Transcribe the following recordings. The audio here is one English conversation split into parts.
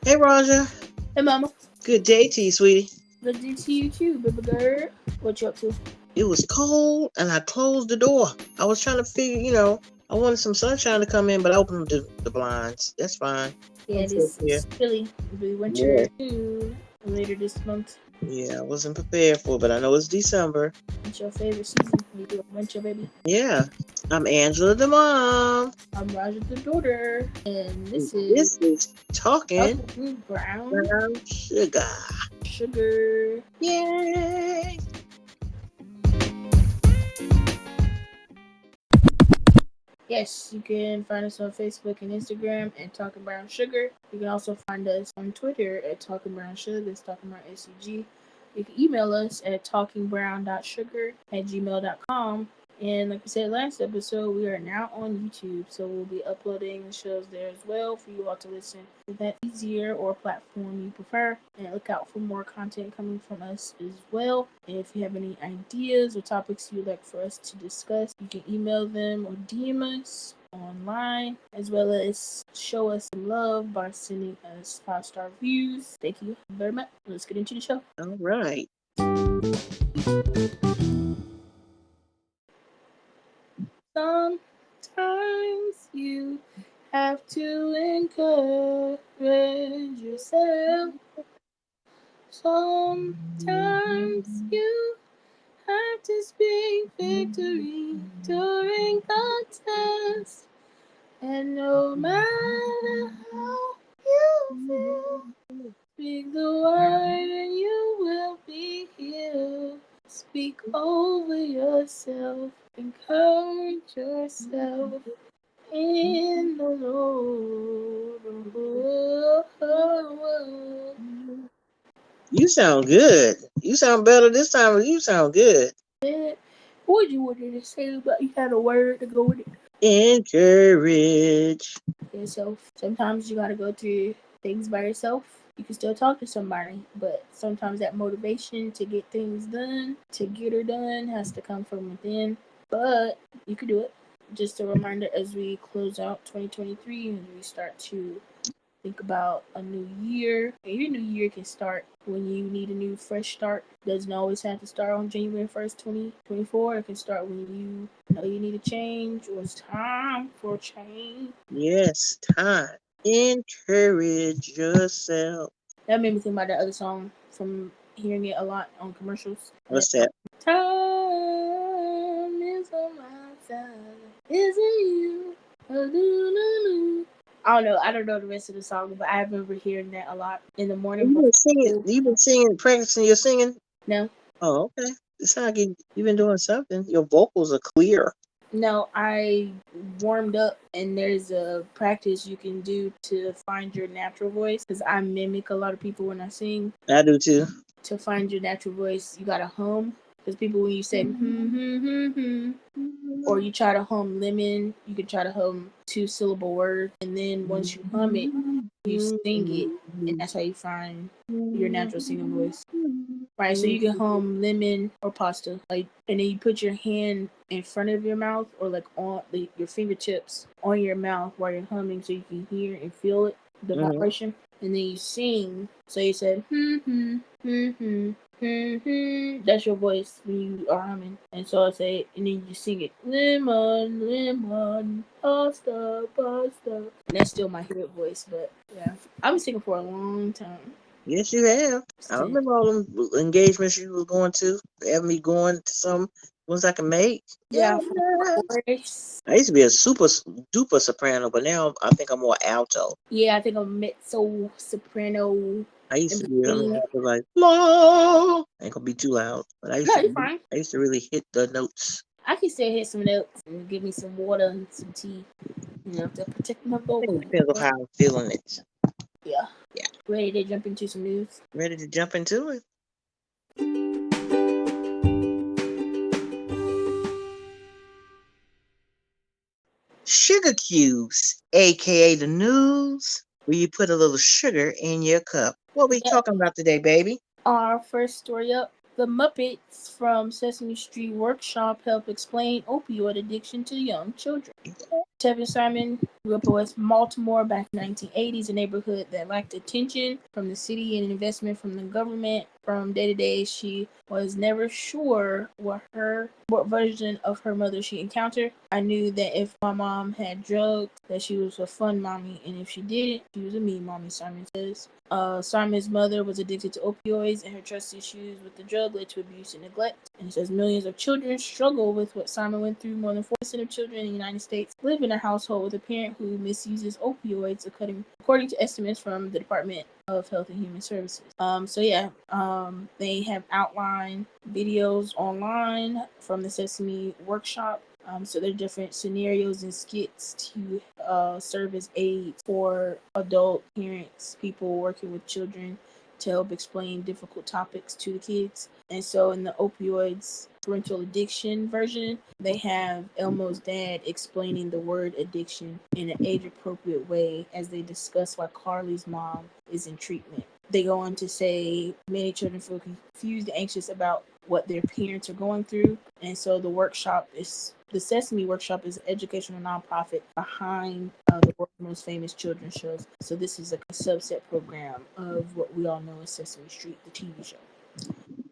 Hey, Rajah. Hey, Mama. Good day to you, sweetie. Good day to you too, baby girl. What you up to? It was cold, and I closed the door. I was trying to figure, I wanted some sunshine to come in, but I opened the blinds. That's fine. Yeah, I'm it's prepared. chilly. It'll be Yeah. winter too later this month. Yeah, I wasn't prepared for it, but I know it's December. What's your favorite season? We do winter, baby. Yeah. I'm Angela, the mom. I'm Rajah, the daughter, and this is This is Talking brown Brown Sugar. sugar. Yay! Yes, you can find us on Facebook and Instagram at Talking Brown Sugar. You can also find us on Twitter at Talking Brown Sugar. That's Talking Brown SCG. You can email us at talkingbrown.sugar@gmail.com. And like we said last episode, we are now on YouTube, so we'll be uploading the shows there as well for you all to listen to that easier or platform you prefer. And look out for more content coming from us as well. And if you have any ideas or topics you'd like for us to discuss, you can email them or DM us online, as well as show us some love by sending us 5-star reviews. Thank you very much. Let's get into the show. All right. Sometimes you have to encourage yourself. Sometimes you have to speak victory during the test. And no matter how you feel, speak the word and you will be healed. Speak over yourself, encourage yourself in the Lord. You sound good. You sound better this time, but you sound good. What you wanted to say about you had a word to go with it? Encourage. Yourself. Sometimes you gotta go through things by yourself. You can still talk to somebody, but sometimes that motivation to get things done, to get her done, has to come from within. But you can do it. Just a reminder as we close out 2023 and we start to think about a new year. And your new year can start when you need a new fresh start. Doesn't always have to start on January 1st, 2024. It can start when you know you need a change or it's time for change. Yes, time. Encourage yourself. That made me think about that other song from hearing it a lot on commercials. What's that? Time is on my side. Isn't you? I don't know. I don't know the rest of the song, but I remember hearing that a lot in the morning. You've been singing. You've been singing, practicing your singing. No. Oh, okay. It sounds like you've been doing something. Your vocals are clear. No, I warmed up, and there's a practice you can do to find your natural voice. Because I mimic a lot of people when I sing. I do too. To find your natural voice, you gotta hum. Because people, when you say or you try to hum lemon, you can try to hum 2-syllable words, and then once you hum it, you sing it, and that's how you find your natural singing voice. Right, so you can hum lemon or pasta, like, and then you put your hand in front of your mouth or like on your fingertips on your mouth while you're humming, so you can hear and feel it, the vibration, and then you sing. So you said that's your voice when you are humming, and so I say, and then you sing it, lemon, lemon, pasta, pasta. And that's still my favorite voice, but yeah, I've been singing for a long time. Yes, you have. I remember all them engagements you were going to. They have me going to some ones I can make. Yeah. I used to be a super duper soprano, but now I think I'm more alto. Yeah, I think I'm mezzo soprano. I used to be like, la. I ain't gonna be too loud, but I used to really hit the notes. I can still hit some notes and give me some water and some tea, to protect my vocal. It depends on how I'm feeling it. Yeah. Ready to jump into some news? Ready to jump into it? Sugar cubes, aka the news, where you put a little sugar in your cup. What we talking about today, baby? Our first story up. The Muppets from Sesame Street Workshop help explain opioid addiction to young children. Tevin Simon grew up in West Baltimore back in the 1980s, a neighborhood that lacked attention from the city and investment from the government. From day to day, she was never sure what version of her mother she encountered. I knew that if my mom had drugs, that she was a fun mommy, and if she didn't, she was a mean mommy, Simon says. Simon's mother was addicted to opioids, and her trust issues with the drug led to abuse and neglect. And it says millions of children struggle with what Simon went through. More than 4% of children in the United States live in a household with a parent who misuses opioids, according to estimates from the Department of Health and Human Services. They have outlined videos online from the Sesame Workshop. So there are different scenarios and skits to serve as aids for adult parents, people working with children, to help explain difficult topics to the kids. And so in the opioids parental addiction version, they have Elmo's dad explaining the word addiction in an age-appropriate way as they discuss why Carly's mom is in treatment. They go on to say many children feel confused and anxious about what their parents are going through. And so the Sesame Workshop is an educational nonprofit behind the world's most famous children's shows. So this is a subset program of what we all know as Sesame Street, the TV show.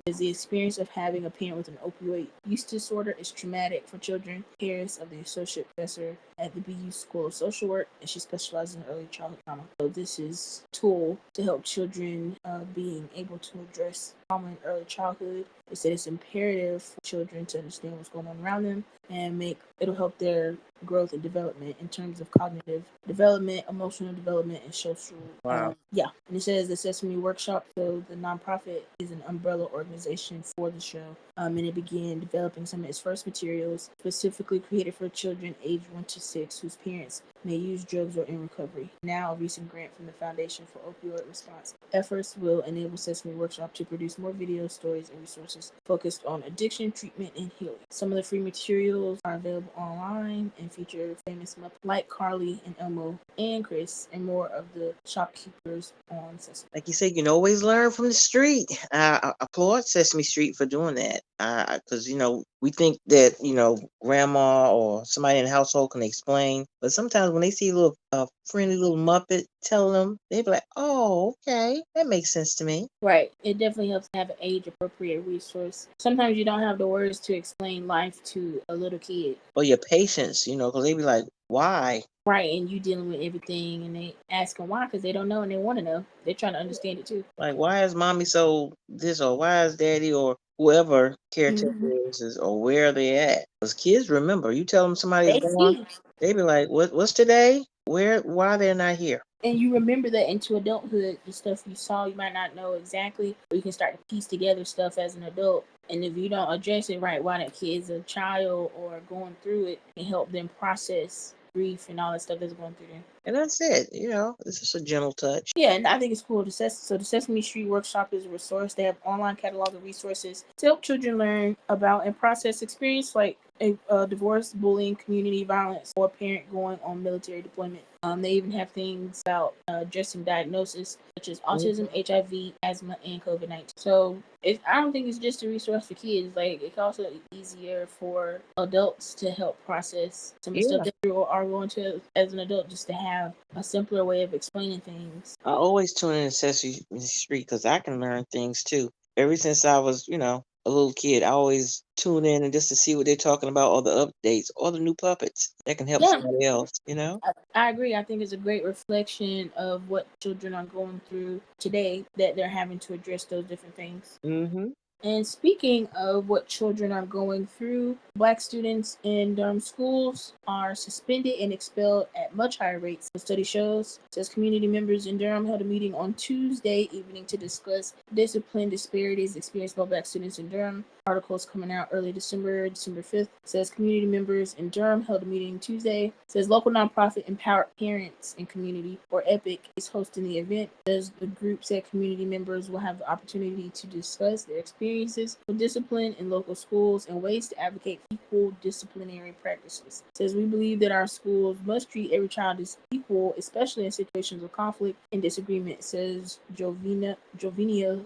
As the experience of having a parent with an opioid use disorder is traumatic for children. Harris of the associate professor at the BU School of Social Work, and she specializes in early childhood trauma. So this is a tool to help children being able to address trauma in early childhood. They said it's imperative for children to understand what's going on around them and it'll help their growth and development in terms of cognitive development, emotional development, and social. Wow. And it says the Sesame Workshop, so the nonprofit is an umbrella organization for the show. And it began developing some of its first materials specifically created for children aged 1 to 6 whose parents may use drugs or in recovery. Now, a recent grant from the Foundation for Opioid Response efforts will enable Sesame Workshop to produce more videos, stories, and resources focused on addiction, treatment, and healing. Some of the free materials are available online and feature famous Muppets like Carly and Elmo and Chris and more of the shopkeepers on Sesame. Like you said, you can always learn from the street. I applaud Sesame Street for doing that. Because, we think that, grandma or somebody in the household can explain. But sometimes when they see a little friendly little Muppet tell them, they be like, oh, okay, that makes sense to me. Right. It definitely helps to have an age-appropriate resource. Sometimes you don't have the words to explain life to a little kid. Or your patience, because they be like, why? Right, and you dealing with everything, and they asking why because they don't know and they want to know. They're trying to understand it too. Like, why is mommy so this, or why is daddy, or whoever caretaker is, or where are they at? Because kids remember, you tell them somebody's They gone, see. they be like, what's today? Why they're not here? And you remember that into adulthood, the stuff you saw, you might not know exactly, but you can start to piece together stuff as an adult. And if you don't address it right while that kid's a child or going through it, and help them process grief and all that stuff that's going through them. And that's it. It's just a gentle touch. Yeah, and I think it's cool. So the Sesame Street Workshop is a resource. They have online catalog of resources to help children learn about and process experience like divorce, bullying, community violence, or a parent going on military deployment. They even have things about addressing diagnosis such as autism, HIV, asthma, and COVID-19. So I don't think it's just a resource for kids. Like, it's also easier for adults to help process some of the stuff that you are going to as an adult, just to have a simpler way of explaining things. I always tune in to Sesame Street because I can learn things too. Ever since I was, a little kid, I always tune in and just to see what they're talking about, all the updates, all the new puppets that can help somebody else, I agree. I think it's a great reflection of what children are going through today, that they're having to address those different things. Mm-hmm. And speaking of what children are going through, Black students in Durham schools are suspended and expelled at much higher rates. The study says community members in Durham held a meeting on Tuesday evening to discuss discipline disparities experienced by Black students in Durham. Articles coming out early December 5th. Says community members in Durham held a meeting Tuesday. Says local nonprofit Empowered Parents and Community, or EPIC, is hosting the event. Says the group said community members will have the opportunity to discuss their experiences with discipline in local schools and ways to advocate equal disciplinary practices. Says we believe that our schools must treat every child as equal, especially in situations of conflict and disagreement, says Jovinia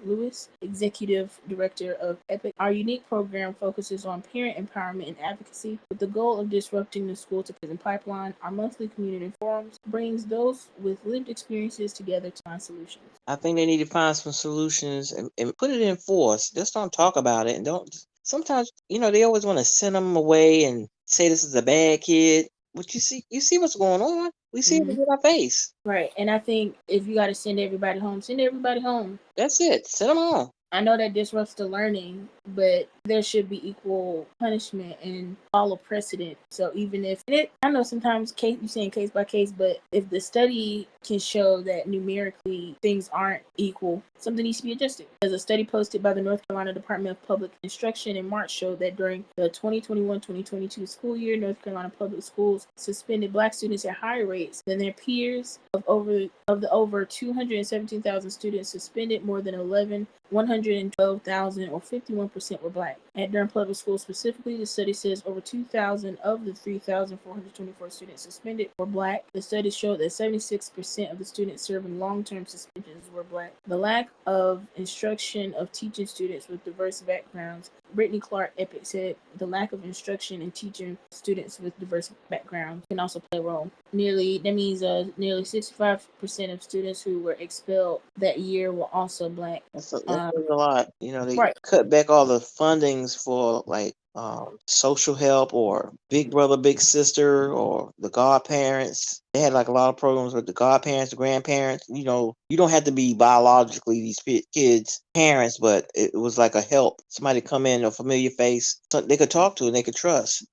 Lewis, executive director of EPIC. Our unique unique program focuses on parent empowerment and advocacy with the goal of disrupting the school to prison pipeline. Our monthly community forums brings those with lived experiences together to find solutions. I think they need to find some solutions and put it in force. Just don't talk about it and don't. Sometimes, they always want to send them away and say this is a bad kid. But you see what's going on. We see it Hmm. with our face. Right. And I think if you got to send everybody home, send everybody home. That's it. Send them on. I know that disrupts the learning, but there should be equal punishment and follow precedent. So even if I know sometimes you're saying case by case, but if the study can show that numerically things aren't equal, something needs to be adjusted. As a study posted by the North Carolina Department of Public Instruction in March showed that during the 2021-2022 school year, North Carolina public schools suspended Black students at higher rates than their peers. Of the over 217,000 students suspended, more than 112,000 or 51% were Black. At Durham Public Schools specifically, the study says over 2,000 of the 3,424 students suspended were Black. The study showed that 76% of the students serving long-term suspensions were Black. The lack of instruction of teaching students with diverse backgrounds. Brittany Clark Epic said the lack of instruction in teaching students with diverse backgrounds can also play a role. Nearly 65% of students who were expelled that year were also Black. That's a lot. They Right. cut back all the fundings for like social help or big brother, big sister, or the godparents. They had like a lot of programs with the godparents, the grandparents. You don't have to be biologically these kids' parents, but it was like a help. Somebody come in, a familiar face, so they could talk to and they could trust.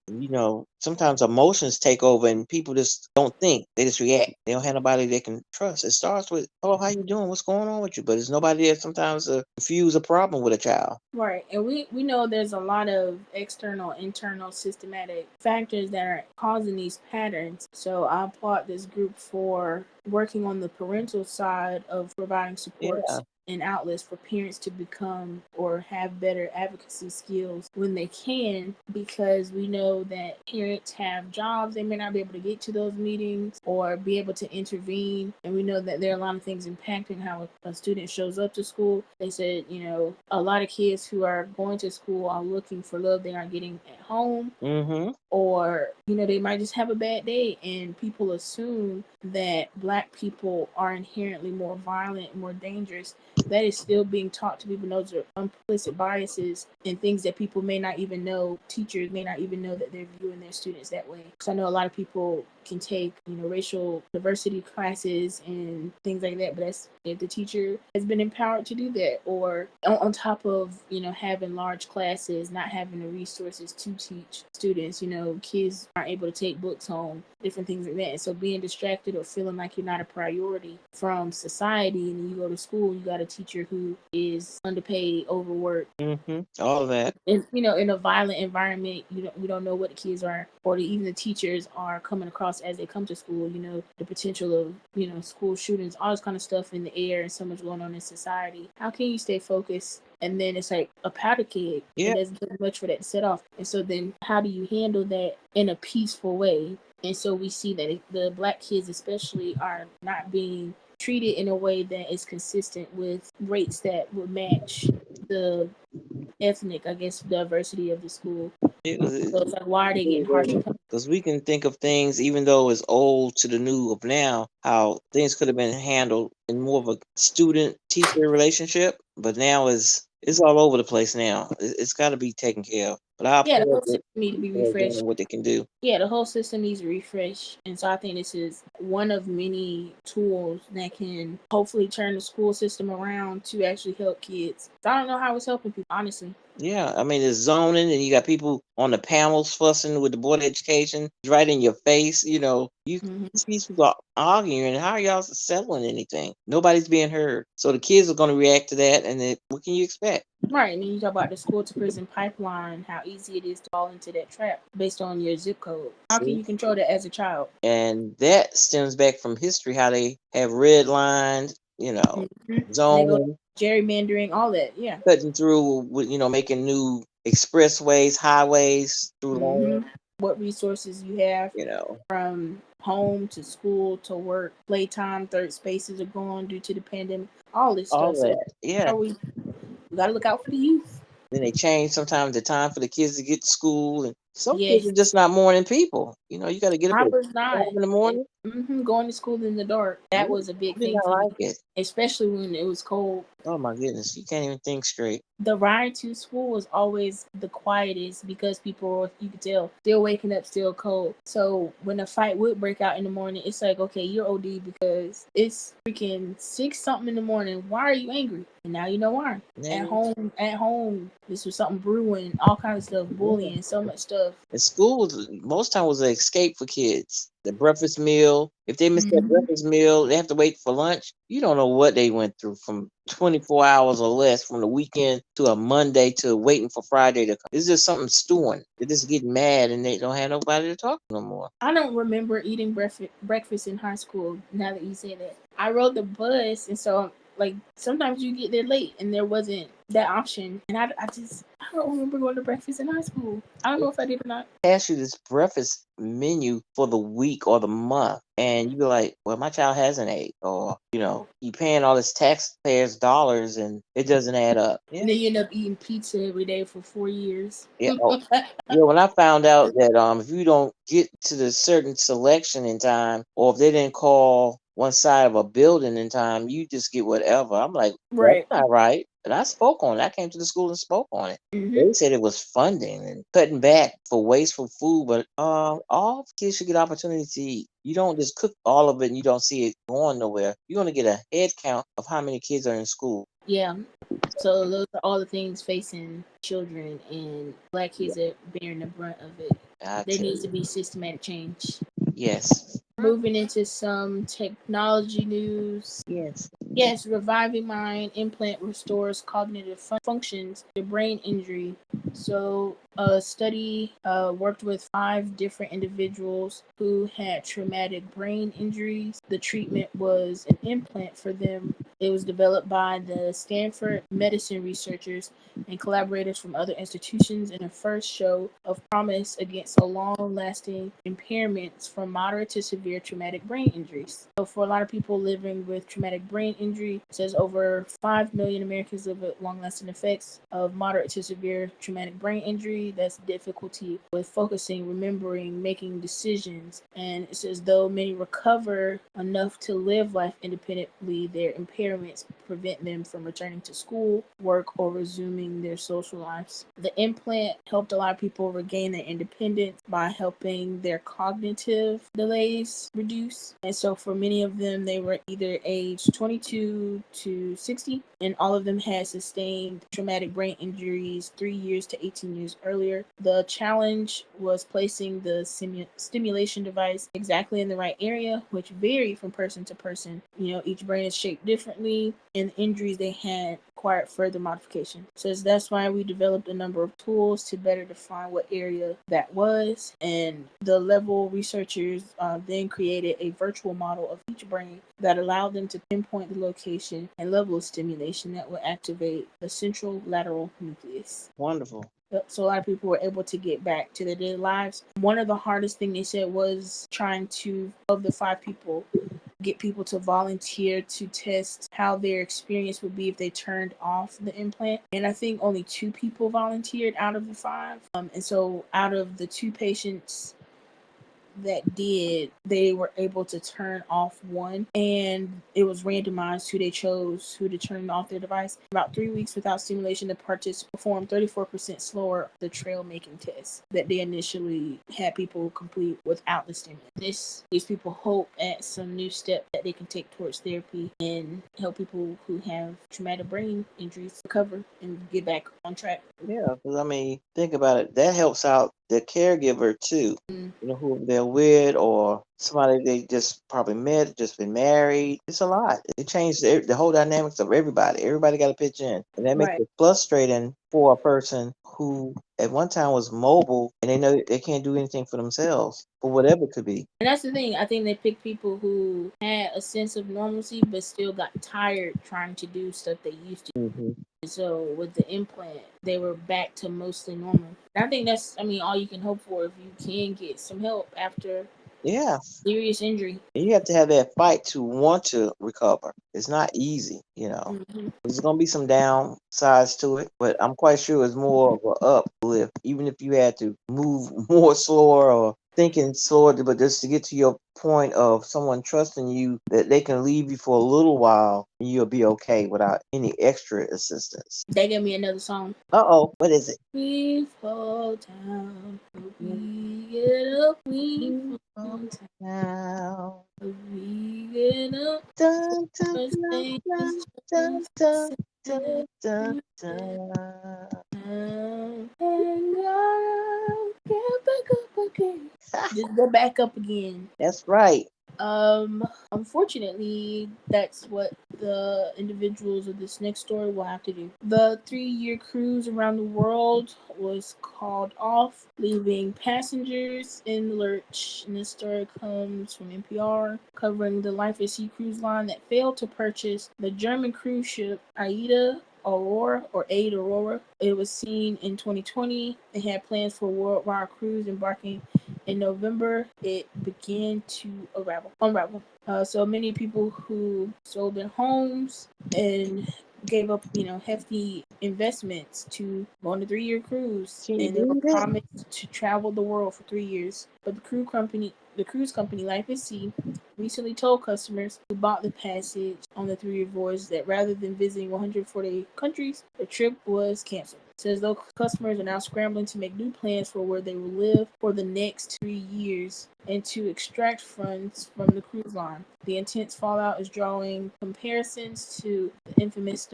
Sometimes emotions take over and people just don't think. They just react. They don't have nobody they can trust. It starts with, "Oh, how you doing? What's going on with you?" But there's nobody there sometimes to confuse a problem with a child. Right. And we know there's a lot of external, internal, systematic factors that are causing these patterns. So I applaud this group for working on the parental side of providing supports Yeah. and outlets for parents to become or have better advocacy skills when they can, because we know that parents have jobs. They may not be able to get to those meetings or be able to intervene. And we know that there are a lot of things impacting how a student shows up to school. They said, a lot of kids who are going to school are looking for love they aren't getting at home. Mm-hmm. Or they might just have a bad day, and people assume that Black people are inherently more violent, more dangerous. That is still being taught to people. Those are implicit biases and things that people may not even know. Teachers may not even know that they're viewing their students that way. So I know a lot of people can take racial diversity classes and things like that, but that's if the teacher has been empowered to do that, or on top of having large classes, not having the resources to teach students. Kids aren't able to take books home, different things like that. And so being distracted or feeling like you're not a priority from society, and then you go to school, you got a teacher who is underpaid, overworked. Mm-hmm. All of that. And in a violent environment, we don't know what the kids are, or even the teachers are coming across as they come to school. The potential of school shootings, all this kind of stuff in the air, and so much going on in society. How can you stay focused? And then it's like a powder keg. Yeah. It doesn't take much for that to set off. And so then how do you handle that in a peaceful way? And so we see that the Black kids especially are not being treated in a way that is consistent with rates that would match the ethnic, I guess, diversity of the school. So it's like, why are they getting harsher? Because we can think of things, even though it's old to the new of now, how things could have been handled in more of a student-teacher relationship, but now it's all over the place now. It's got to be taken care of. But I Yeah, the applaud whole system needs to be them for refreshed. doing what they can do. Yeah, the whole system needs a refresh. And so I think this is one of many tools that can hopefully turn the school system around to actually help kids. So I don't know how it's helping people, honestly. Yeah, I mean, it's zoning, and you got people on the panels fussing with the Board of Education right in your face. These people are arguing, and how are y'all settling anything? Nobody's being heard. So the kids are going to react to that, and then what can you expect? Right, and then you talk about the school to prison pipeline, how easy it is to fall into that trap based on your zip code. How can you control that as a child? And that stems back from history, how they have red lines, They go zoning, gerrymandering, all that. Yeah. cutting through with, making new expressways, highways through land, What resources you have you know, from home to school to work, playtime, third spaces are gone due to the pandemic, all this all stuff. So that. Yeah. we gotta look out for the youth. Then they change sometimes the time for the kids to get to school, and some kids Yes, are just not morning people. You got to get up I at was 5 not. in the morning. Going to school in the dark. That Yeah, was a big I did thing not for me, like it. especially when it was cold. Oh my goodness, you can't even think straight. The ride to school was always the quietest because people were, you could tell, still waking up, still cold. So when a fight would break out in the morning, it's like, okay, you're OD because it's freaking 6 something in the morning. Why are you angry? And now you know why. Yeah, At home, this was something brewing, all kinds of stuff, yeah. bullying, so much stuff. And school was most time was an escape for kids. The breakfast meal. If they miss that Hmm. breakfast meal, they have to wait for lunch. You don't know what they went through from 24 hours or less from the weekend to a Monday to waiting for Friday to come. It's just something stewing. They just get mad and they don't have nobody to talk to no more. I don't remember eating breakfast in high school. Now that you say that, I rode the bus, and so like sometimes you get there late, and there wasn't that option. And I don't remember going to breakfast in high school. I don't know if I did or not. Ask you this breakfast menu for the week or the month, and you be like, "Well, my child hasn't ate," or you paying all this taxpayers' dollars, and it doesn't add up. Yeah, And then you end up eating pizza every day for 4 years. yeah. Oh, yeah. When I found out that if you don't get to the certain selection in time, or if they didn't call one side of a building in time, you just get whatever. I'm like, that's Right. not right. And I spoke on it. I came to the school and spoke on it. Hmm. They said it was funding and cutting back for wasteful food, but all kids should get opportunity to eat. You don't just cook all of it and you don't see it going nowhere. You're going to get a head count of how many kids are in school. Yeah. So those are all the things facing children, and black Yeah, kids are bearing the brunt of it. I There tell needs to you. be systematic change. Yes. Moving into some technology news. Yes. Yes, reviving mind implant restores cognitive functions to brain injury. So, a study worked with 5 different individuals who had traumatic brain injuries. The treatment was an implant for them. It was developed by the Stanford medicine researchers and collaborators from other institutions in a first show of promise against a long-lasting impairments from moderate to severe traumatic brain injuries. So for a lot of people living with traumatic brain injury, it says over 5 million Americans live with long-lasting effects of moderate to severe traumatic brain injury. That's difficulty with focusing, remembering, making decisions. And it says though many recover enough to live life independently, their impairments prevent them from returning to school, work, or resuming their social lives. The implant helped a lot of people regain their independence by helping their cognitive delays reduce. And so for many of them, they were either age 22 to 60, and all of them had sustained traumatic brain injuries 3 years to 18 years earlier. The challenge was placing the stimulation device exactly in the right area, which varied from person to person. Each brain is shaped differently, and the injuries they had required further modification. So that's why we developed a number of tools to better define what area that was. And the level researchers then created a virtual model of each brain that allowed them to pinpoint the location and level of stimulation that would activate the central lateral nucleus. Wonderful. So a lot of people were able to get back to their daily lives. One of the hardest thing they said was trying to, of the 5 people, get people to volunteer to test how their experience would be if they turned off the implant. And I think only 2 people volunteered out of the 5. And so out of the 2 patients that did, they were able to turn off one, and it was randomized who they chose who to turn off their device. About 3 weeks without stimulation, the participants performed 34% slower the trail making test that they initially had people complete without the stimulant. This gives people hope at some new step that they can take towards therapy and help people who have traumatic brain injuries recover and get back on track. Yeah, because I mean, think about it. That helps out the caregiver too. Mm. Who they're with, or somebody they just probably met, just been married. It's a lot. It changed the whole dynamics of everybody. Everybody got to pitch in, and that makes Right. it frustrating for a person who at one time was mobile and they know they can't do anything for themselves, for whatever it could be. And that's the thing. I think they picked people who had a sense of normalcy, but still got tired trying to do stuff they used to. Hmm. And so with the implant, they were back to mostly normal. And I think that's, all you can hope for if you can get some help after Yeah. serious injury. And you have to have that fight to want to recover. It's not easy, you know. Hmm. There's gonna be some downsides to it, but I'm quite sure it's more of a uplift, even if you had to move more slower or thinking slower, but just to get to your point of someone trusting you that they can leave you for a little while and you'll be okay without any extra assistance. They gave me another song. Uh-oh, what is it? We fall down, but we get up. We fall down, Now. but we get up. Dun, dun, First dun, thing dun, is dun, just dun, to dun, dun, you dun. down. And I get back up again. Just go back up again. That's right. Unfortunately, that's what the individuals of this next story will have to do. The 3-year cruise around the world was called off, leaving passengers in the lurch. And this story comes from NPR, covering the Life at Sea cruise line that failed to purchase the German cruise ship Aida Aurora or Aid Aurora. It was seen in 2020. It had plans for a worldwide cruise embarking in November. It began to unravel. So many people who sold their homes and gave up, hefty investments to go on a 3-year cruise, Can you and they were believe it? promised to travel the world for 3 years. But the cruise company Life at Sea recently told customers who bought the passage on the 3-year voyage that rather than visiting 148 countries, the trip was canceled. It says though customers are now scrambling to make new plans for where they will live for the next 3 years and to extract funds from the cruise line. The intense fallout is drawing comparisons to the infamous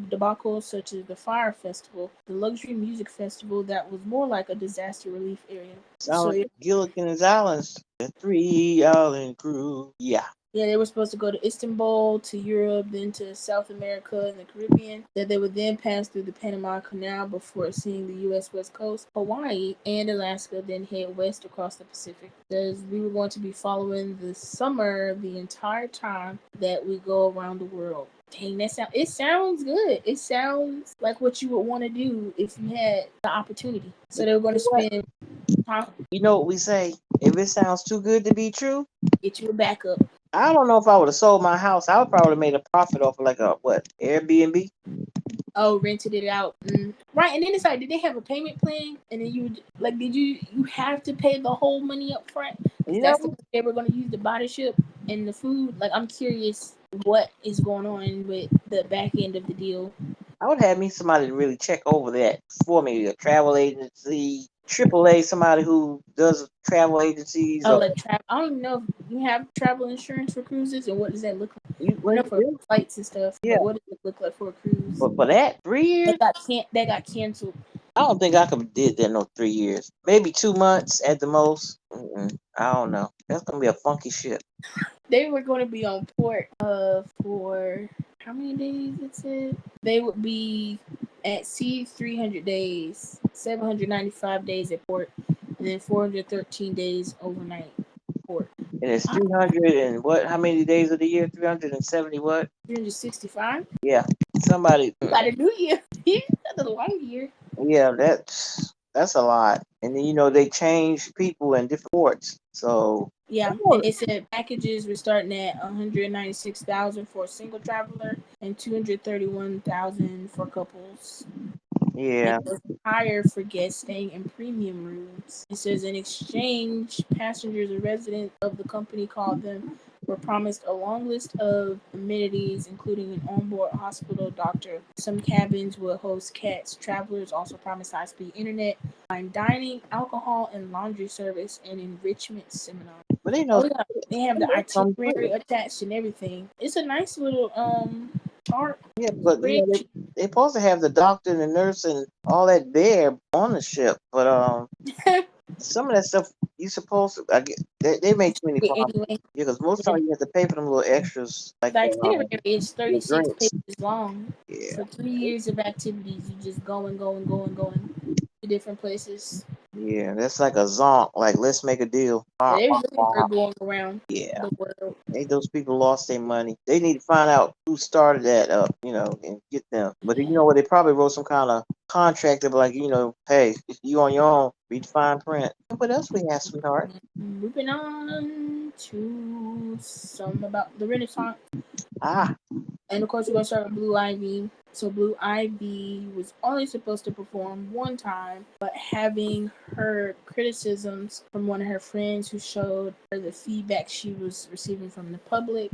debacles such as the Fire Festival, the luxury music festival that was more like a disaster relief area. Sound So like Gilligan's Islands. The 3 island crew. Yeah. yeah, they were supposed to go to Istanbul, to Europe, then to South America and the Caribbean. That they would then pass through the Panama Canal before seeing the U.S. West Coast, Hawaii, and Alaska, then head west across the Pacific. Because we were going to be following the summer the entire time that we go around the world. Dang, it sounds good. It sounds like what you would want to do if you had the opportunity. So But they were you going know to what? spend time, You know what we say? If it sounds too good to be true, get you a backup. I don't know if I would have sold my house. I would probably have made a profit off of like a what Airbnb. Oh, rented it out. Right, and then it's like, did they have a payment plan? And then did you have to pay the whole money up front? Because You that's the know, money they were going to use to buy the ship and the food. Like, I'm curious what is going on with the back end of the deal. I would have me somebody to really check over that for me. A travel agency, AAA, somebody who does travel agencies, Oh, or like travel. I don't even know if you have travel insurance for cruises, and what does that look like? you. I Well, know you for do. flights and stuff, Yeah, but what does it look like for a cruise? but for that 3 years, That got canceled. I don't think I could did that no 3 years. Maybe 2 months at the most. I don't know. That's gonna be a funky ship. They were going to be on port for how many days it said? They would be at sea 300 days, 795 days at port, and then 413 days overnight port. And it's Wow, 300 and what? How many days of the year? 370 what? 365? Yeah, somebody. You got a new year. That's a long year. Yeah, that's a lot. And then they change people in different ports. So Yeah, and they said packages were starting at 196,000 for a single traveler and 231,000 for couples. And yeah, it was higher for guests staying in premium rooms. It says in exchange, passengers and residents of the company called them were promised a long list of amenities, including an onboard hospital doctor. Some cabins will host cats. Travelers also promised high-speed internet, fine dining, alcohol and laundry service, and enrichment seminars. but they know Oh yeah, they have the some good. itinerary attached and everything. It's a nice little chart Yeah, but spreadsheet. they supposed to have the doctor and the nurse and all that there on the ship. But some of that stuff you supposed to. I get they make too many promises. Anyway, Yeah, because most times you have to pay for them little extras like the itinerary is your 36 drinks. pages long Yeah, for 3 years of activities. You just going to different places. yeah, that's like a zonk. Like let's make a deal. Yeah, they really were going around Yeah. the world. Those people lost their money. They need to find out who started that up, and get them. But you know what? They probably wrote some kind of contract of like, hey, you on your own Read the fine print. What else we have, sweetheart? Moving on to some about the Renaissance. Ah, And of course, we're going to start with Blue Ivy. So, Blue Ivy was only supposed to perform one time, but having heard criticisms from one of her friends who showed her the feedback she was receiving from the public,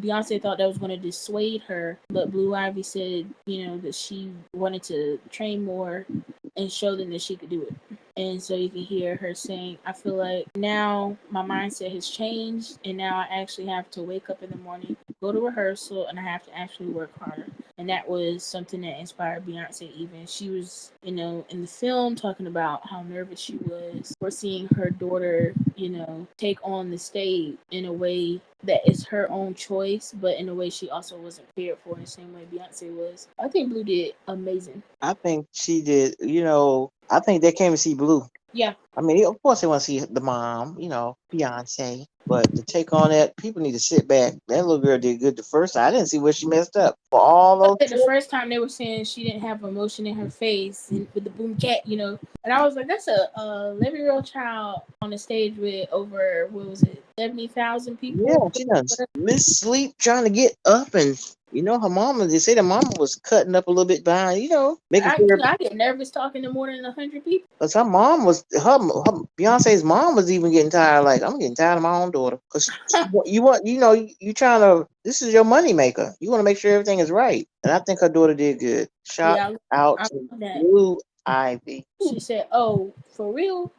Beyonce thought that was going to dissuade her. But Blue Ivy said, that she wanted to train more and show them that she could do it. And so you can hear her saying, I feel like now my mindset has changed, and now I actually have to wake up in the morning, go to rehearsal, and I have to actually work harder. And that was something that inspired Beyonce even. She was, in the film talking about how nervous she was for seeing her daughter, take on the stage in a way that is her own choice, but in a way she also wasn't prepared for in the same way Beyonce was. I think Blue did amazing. I think she did. I think they came to see Blue. Yeah. I mean, of course they want to see the mom, Beyonce. But to take on that, people need to sit back. That little girl did good the first time. I didn't see where she messed up. For all those The first time they were saying she didn't have emotion in her face and with the boom cat, and I was like, that's a 11-year-old child on the stage with over, what was it, 70,000 yeah, people. she done missed sleep trying to get up, and her mama. They say the mama was cutting up a little bit behind, making sure. I get nervous talking to more than 100 people. Cause her mom was her Beyonce's mom was even getting tired. Like, I'm getting tired of my own daughter. Cause you trying to. This is your money maker. You want to make sure everything is right. And I think her daughter did good. Shout Yeah, out I to love that. Blue Ivy. She said, "Oh, for real?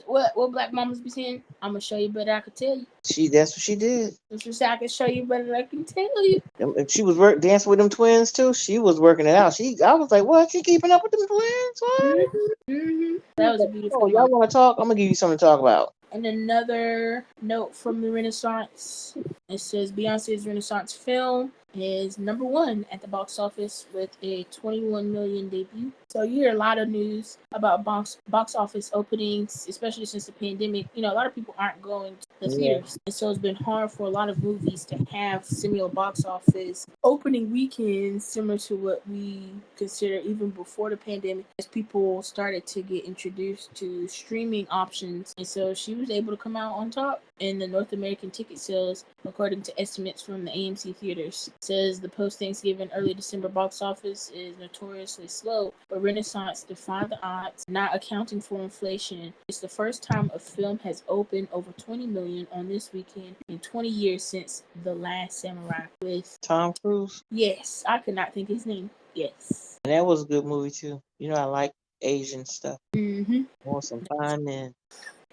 What black mamas be saying? I'm gonna show you better. I can tell you. That's what she did. She said I can show you better. I can tell you." And she was dancing with them twins too. She was working it out. I was like, what? She keeping up with them twins? What? That was a beautiful Oh, y'all moment. want to talk? I'm gonna give you something to talk about. And another note from the Renaissance, it says Beyonce's Renaissance film is number one at the box office with a 21 million debut. So you hear a lot of news about box office openings, especially since the pandemic. A lot of people aren't going to the theaters, and so it's been hard for a lot of movies to have similar box office opening weekends similar to what we consider even before the pandemic, as people started to get introduced to streaming options. And so she was able to come out on top in the North American ticket sales, according to estimates from the AMC theaters. It says the post-Thanksgiving early December box office is notoriously slow, but Renaissance defied the odds, not accounting for inflation. It's the first time a film has opened over 20 million on this weekend in 20 years since The Last Samurai with Tom Cruise. Yes, I could not think his name. Yes. And that was a good movie too. I like Asian stuff. Mm-hmm. Want some fun, and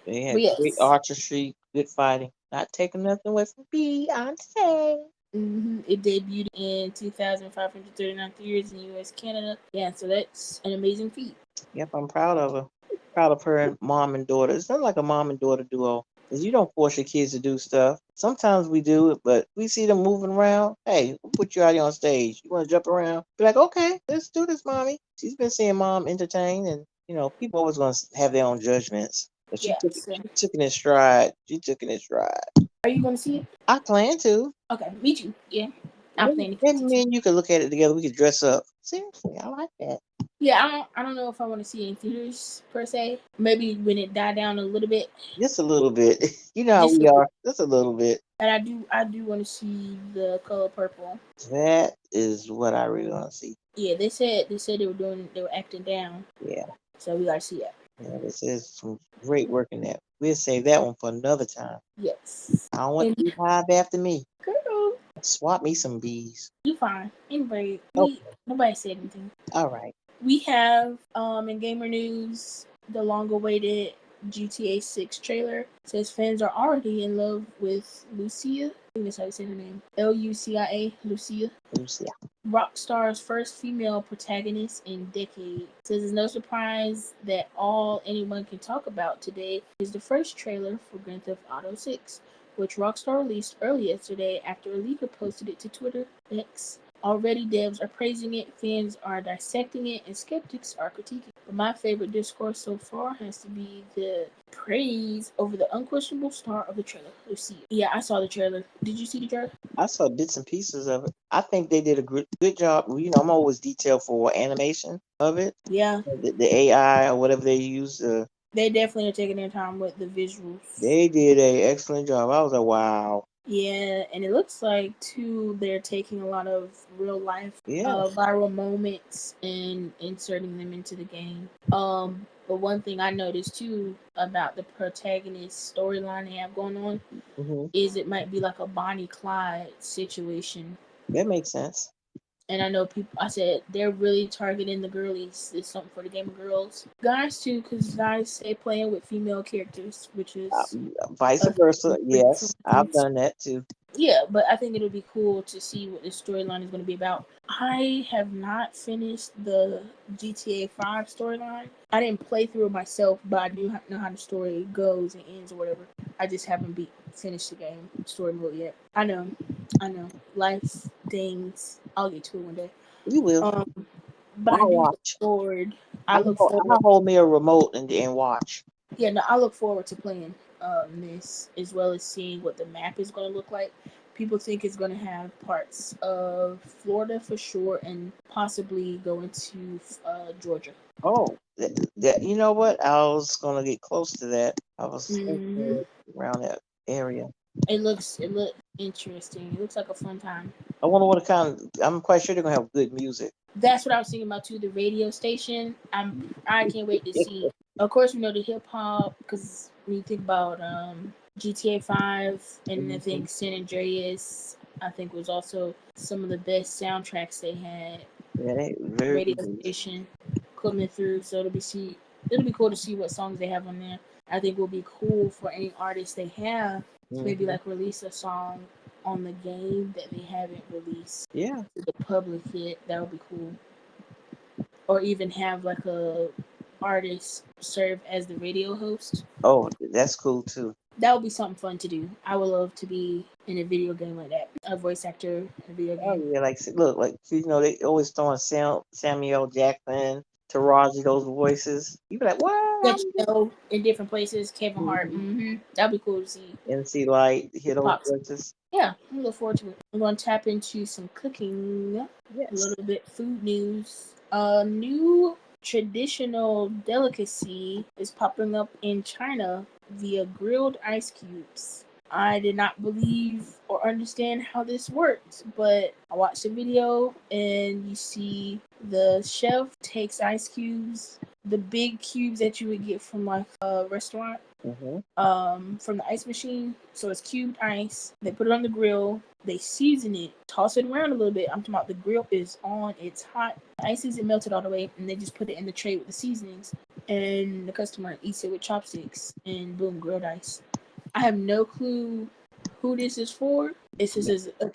they had But great yes. artistry, good fighting. Not taking nothing away from Beyonce. Mm-hmm. It debuted in 2,539 theaters in the U.S., Canada. Yeah, so that's an amazing feat. Yep, I'm proud of her. Proud of her and mom and daughter. It's not like a mom and daughter duo. Because you don't force your kids to do stuff. Sometimes we do it, but we see them moving around. Hey, we'll put you out here on stage. You want to jump around? Be like, okay, let's do this, mommy. She's been seeing mom entertain, and people always going to have their own judgments. But Yeah. So, she took it in stride. She took it in stride. are you going to see it? I plan to. Okay, me too. Yeah. I'm planning Maybe to. me and you could look at it together. We could dress up. Seriously, I like that. Yeah, I don't know if I want to see it in theaters per se. Maybe when it died down a little bit. Just a little bit. You know how Just we are. Just a little bit. And I do want to see The Color Purple. That is what I really want to see. Yeah, they said they were acting down. Yeah. So we gotta see that. Yeah, this is some great work in that. We'll save that one for another time. Yes. I don't want you to hive after me. Girl, Swap me some bees. you fine. Anybody, Okay. nobody said anything. All right. We have in gamer news the long-awaited GTA 6 trailer. Says fans are already in love with Lucia. I think that's how you say her name. Lucia. Lucia. Rockstar's first female protagonist in decades. Says it's no surprise that all anyone can talk about today is the first trailer for Grand Theft Auto 6, which Rockstar released early yesterday after a leaker posted it to Twitter X. Already devs are praising it, fans are dissecting it, and skeptics are critiquing. But my favorite discourse so far has to be the praise over the unquestionable star of the trailer. Let's see. Yeah, I saw the trailer. Did you see the trailer? I saw bits and pieces of it. I think they did a good job. You know, I'm always detailed for animation of it. Yeah, The AI or whatever they use. they definitely are taking their time with the visuals. They did a excellent job. I was like, wow. Yeah, and it looks like too they're taking a lot of real life Yeah. viral moments and inserting them into the game. But one thing I noticed too about the protagonist storyline they have going on Hmm. is it might be like a Bonnie Clyde situation. That makes sense. And I know people. I said they're really targeting the girlies. It's something for the game of girls, guys too, because guys say playing with female characters, which is Vice a versa. three different Yes, I've things. done that too. Yeah, but I think it'll be cool to see what this storyline is going to be about. I have not finished the GTA 5 storyline. I didn't play through it myself, but I do know how the story goes and ends or whatever. I just haven't finished the game story mode yet. I know. Life, things. I'll get to it one day. You will. Um, but I I'll do look watch. forward. I I'll, look I'll forward. hold me a remote and watch. Yeah, no, I look forward to playing this as well as seeing what the map is going to look like. People think it's going to have parts of Florida for sure, and possibly go into Georgia. Oh, you know what? I was gonna get close to that. I was Hmm. thinking around that area. It looks interesting. It looks like a fun time. I wonder what kind. I'm quite sure they're gonna have good music. That's what I was thinking about too. The radio station. I can't wait to see. Of course, we know the hip hop because when you think about GTA 5, and I Mhm. think San Andreas, I think was also some of the best soundtracks they had. Yeah, they very Radio good music. station coming through, so it'll be cool to see what songs they have on there. I think it will be cool for any artist they have to maybe Hmm. like release a song on the game that they haven't released Yeah. to the public yet. That would be cool. Or even have like a artist serve as the radio host. Oh, that's cool too. That would be something fun to do. I would love to be in a video game like that. A voice actor in a video Oh game. yeah, like look, like you know, they always throwing Samuel Jackson, Taraji, those voices. You be like, what? That you know in different places. Kevin Hart. Mm-hmm. That'd be cool to see. MC Light, hear those Pops. voices. Yeah, I look forward to it. I'm going to tap into some cooking, a Yes. little bit food news. A new traditional delicacy is popping up in China via grilled ice cubes. I did not believe or understand how this worked, but I watched the video and you see the chef takes ice cubes, the big cubes that you would get from like a restaurant, Mm-hmm. from the ice machine. So it's cubed ice. They put it on the grill. They season it, toss it around a little bit. I'm talking about the grill is on, it's hot. The ice isn't melted all the way, and they just put it in the tray with the seasonings. And the customer eats it with chopsticks, and boom, grilled ice. I have no clue who this is for. This is a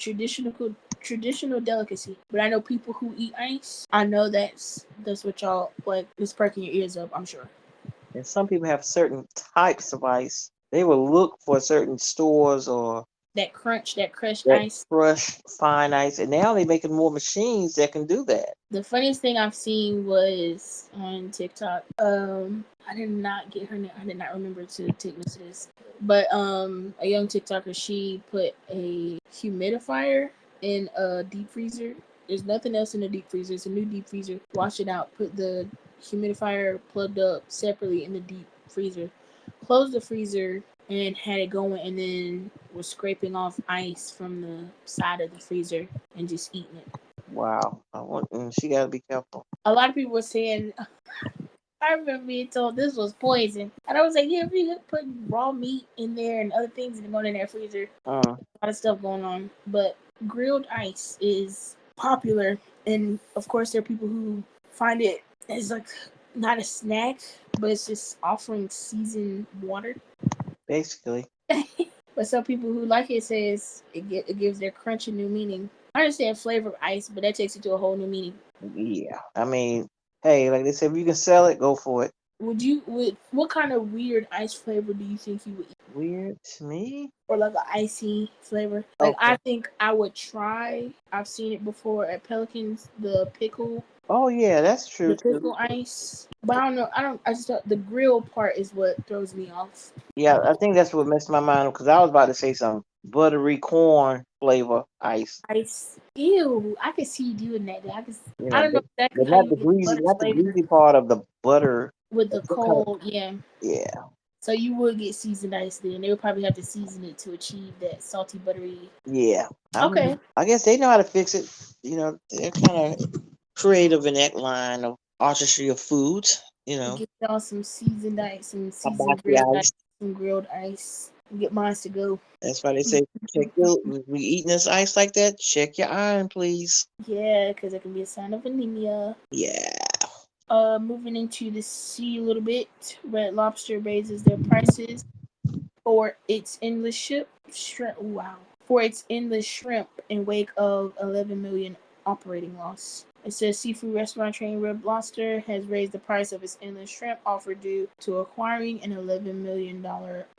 traditional delicacy. But I know people who eat ice. I know that's what y'all like. It's perking your ears up. I'm sure. And some people have certain types of ice. They will look for certain stores or That crunch, that crushed that ice. crushed fine ice, and now they're making more machines that can do that. The funniest thing I've seen was on TikTok. I did not get her name. I did not remember to take notes of this. But a young TikToker, she put a humidifier in a deep freezer. There's nothing else in the deep freezer. It's a new deep freezer. Wash it out. Put the humidifier plugged up separately in the deep freezer. Closed the freezer and had it going, and then was scraping off ice from the side of the freezer and just eating it. Wow. She got to be careful. A lot of people were saying, I remember being told this was poison. And I was like, yeah, if you put raw meat in there and other things that going in that freezer, Uh, a lot of stuff going on. But grilled ice is popular. And of course, there are people who find it as like not a snack, but it's just offering seasoned water. basically. But some people who like it says it gives their crunch a new meaning. I understand flavor of ice, but that takes it to a whole new meaning. Yeah. I mean, hey, like they said, if you can sell it, go for it. would what kind of weird ice flavor do you think you would eat? Weird to me. Or like an icy flavor? Like Okay. I think I would try. I've seen it before at Pelicans. Oh yeah, that's The true too. pickle ice. But I don't know. I don't. I just don't, the grill part is what throws me off. Yeah, I think that's what messed my mind up because I was about to say some buttery corn flavor ice. Ice. Ew. I could see you doing that. I could. You I know, don't know exactly but how you get the butter not the flavor greasy part of the butter. with the Some kind of cold. Yeah. yeah, So you would get seasoned ice then. They would probably have to season it to achieve that salty, buttery. yeah. Okay. I guess they know how to fix it. You know, they're kind of creative in that line of artistry of foods. You know, Get y'all some seasoned ice, some seasoned hibachi grilled ice, ice. some grilled ice. Get mine to go. That's why they say check your. We eating this ice like that. Check your iron, please. Yeah, because it can be a sign of anemia. Yeah. Moving into the sea a little bit, Red Lobster raises their prices for its endless shrimp. Wow, for its endless shrimp in wake of 11 million operating loss. It says seafood restaurant chain Red Lobster has raised the price of its endless shrimp offer due to acquiring an $11 million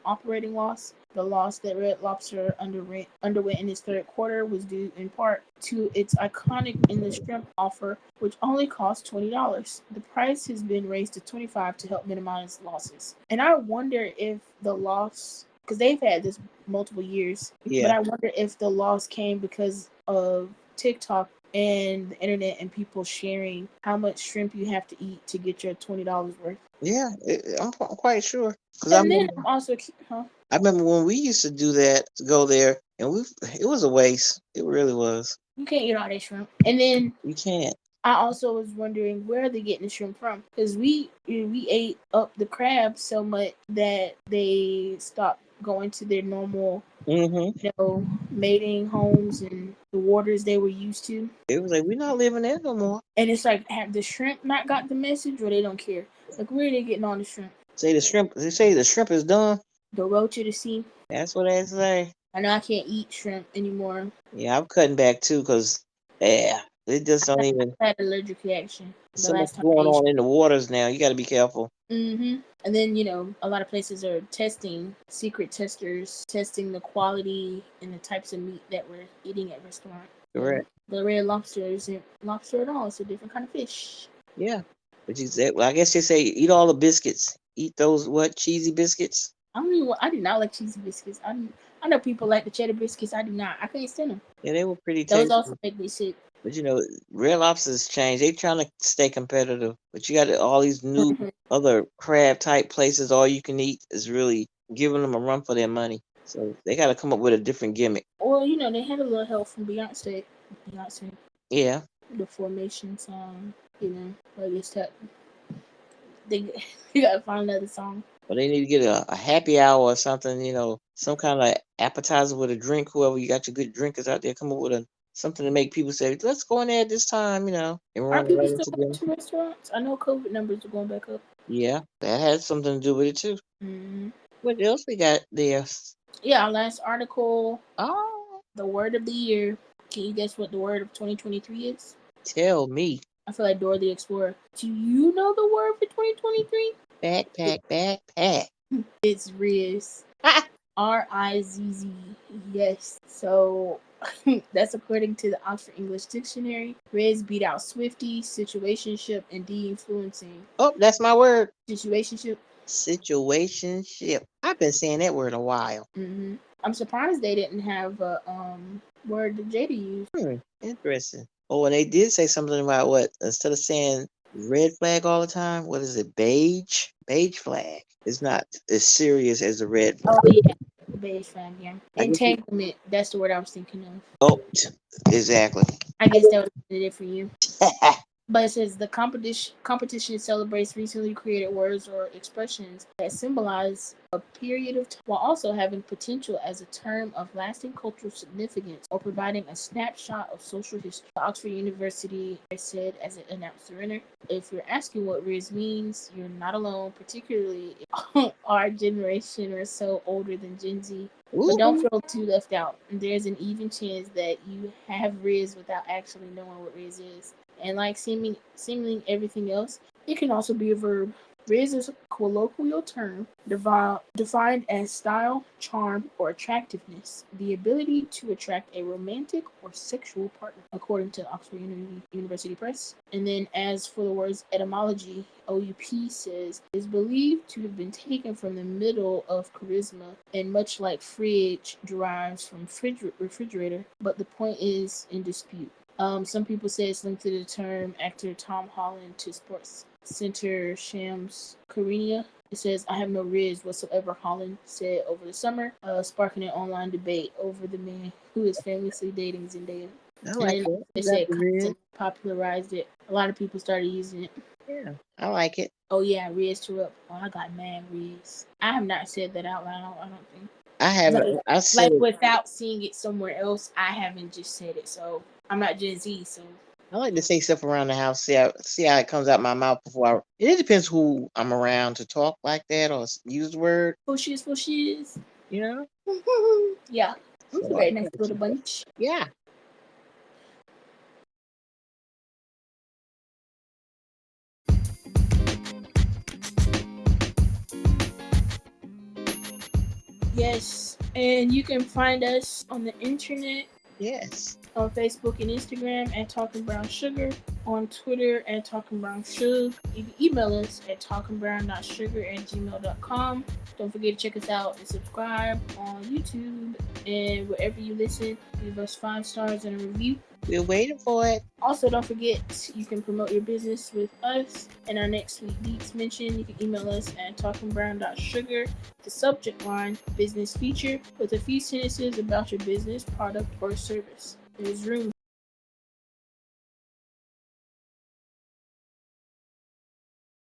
operating loss. The loss that Red Lobster underwent in its third quarter was due in part to its iconic endless shrimp offer, which only cost $20. The price has been raised to $25 to help minimize losses. And I wonder if the loss, because they've had this multiple years, but Yeah. I wonder if the loss came because of TikTok and the internet and people sharing how much shrimp you have to eat to get your $20 worth. Yeah, I'm quite sure because And then I'm also, huh? I remember when we used to do that to go there, and it was a waste. It really was. You can't eat all that shrimp. And then You can't. I also was wondering where are they getting the shrimp from? Because we ate up the crabs so much that they stopped going to their normal, Hmm. mating homes and the waters they were used to. It was like we're not living there no more. And it's like, have the shrimp not got the message or they don't care? Like, where are they getting all the shrimp? Say the shrimp. They say the shrimp is done. The roach to the sea. That's what they say. I know I can't eat shrimp anymore. Yeah, I'm cutting back too because yeah, they just don't even. I had allergic reaction the So much last time I going ate on shrimp. in the waters now. You got to be careful. And then, a lot of places are testing, secret testers, testing the quality and the types of meat that we're eating at restaurants. And Correct. the red lobster isn't lobster at all. It's a different kind of fish. Yeah, but you said, well, I guess they say eat all the biscuits. Eat those what cheesy biscuits. I do not like cheesy biscuits. I know people like the cheddar biscuits. I do not. I can't stand them. Yeah, they were pretty Those tasty. also make me sick. But Red Lobster's changed. They trying to stay competitive. But you got all these new other crab type places. All you can eat is really giving them a run for their money. So they got to come up with a different gimmick. Well, they had a little help from Beyonce. Beyonce, Yeah. the Formation song. Like it's that they you gotta find another song. But they need to get a happy hour or something. Some kind of appetizer with a drink. Whoever you got your good drinkers out there, come up with something to make people say, "Let's go in there at this time." And run Aren't people right still into going them. to restaurants? I know COVID numbers are going back up. Yeah, that has something to do with it too. Mm-hmm. What else we got there? Yeah, our last article, Oh, the word of the year. Can you guess what the word of 2023 is? tell me. I feel like Dora the Explorer. Do you know the word for 2023? Backpack, backpack. It's Riz. Rizz. Yes. So that's according to the Oxford English Dictionary. Riz beat out Swifty, situationship, and de-influencing. Oh, that's my word. Situationship. Situationship. I've been saying that word a while. I'm surprised they didn't have a word that Jada used. Interesting. Oh, and they did say something about what? Instead of saying red flag all the time, what is it? Beige? Beige flag. It's not as serious as the red flag. Oh yeah, beige flag. Yeah, I guess entanglement. That's the word I was thinking of. oh, exactly. I guess that was it for you. But it says the competition celebrates recently created words or expressions that symbolize a period of time while also having potential as a term of lasting cultural significance or providing a snapshot of social history. Oxford University said as it announced the winner. If you're asking what Riz means, you're not alone, particularly if our generation or so older than Gen Z. But don't feel too left out. There's an even chance that you have Riz without actually knowing what Riz is. And like seeming everything else, it can also be a verb. Riz is a colloquial term defined as style, charm, or attractiveness, the ability to attract a romantic or sexual partner, according to Oxford University Press. And then, as for the word's etymology, OUP says is believed to have been taken from the middle of charisma, and much like fridge derives from refrigerator, but the point is in dispute. Some people say it's linked to the term actor Tom Holland to Sports Center Shams Karenia. It says, I have no riz whatsoever, Holland said over the summer, sparking an online debate over the man who is famously dating Zendaya. I And like then it. they You got said the red. content popularized it. A lot of people started using it. Yeah, I like it. Oh yeah, Riz to up. Oh, I got mad Riz. I have not said that out loud, I don't think. I haven't. I said Like it. without seeing it somewhere else, I haven't just said it. So I'm not Gen Z, so I like to say stuff around the house, see how it comes out my mouth before I. It depends who I'm around to talk like that or use the word. for shiz. You know. Yeah. It's a So very nice little bunch. yeah. Yes. And you can find us on the internet, Yes. on Facebook and Instagram at Talking Brown Sugar, on Twitter at Talking Brown Sugar. You can email us at talkingbrown.sugar@gmail.com. Don't forget to check us out and subscribe on YouTube and wherever you listen. Give us 5 stars and a review. We're waiting for it. Also, don't forget you can promote your business with us in our next Sweet Beats mention. You can email us at talkingbrown.sugar. The subject line, business feature, with a few sentences about your business, product, or service. There's room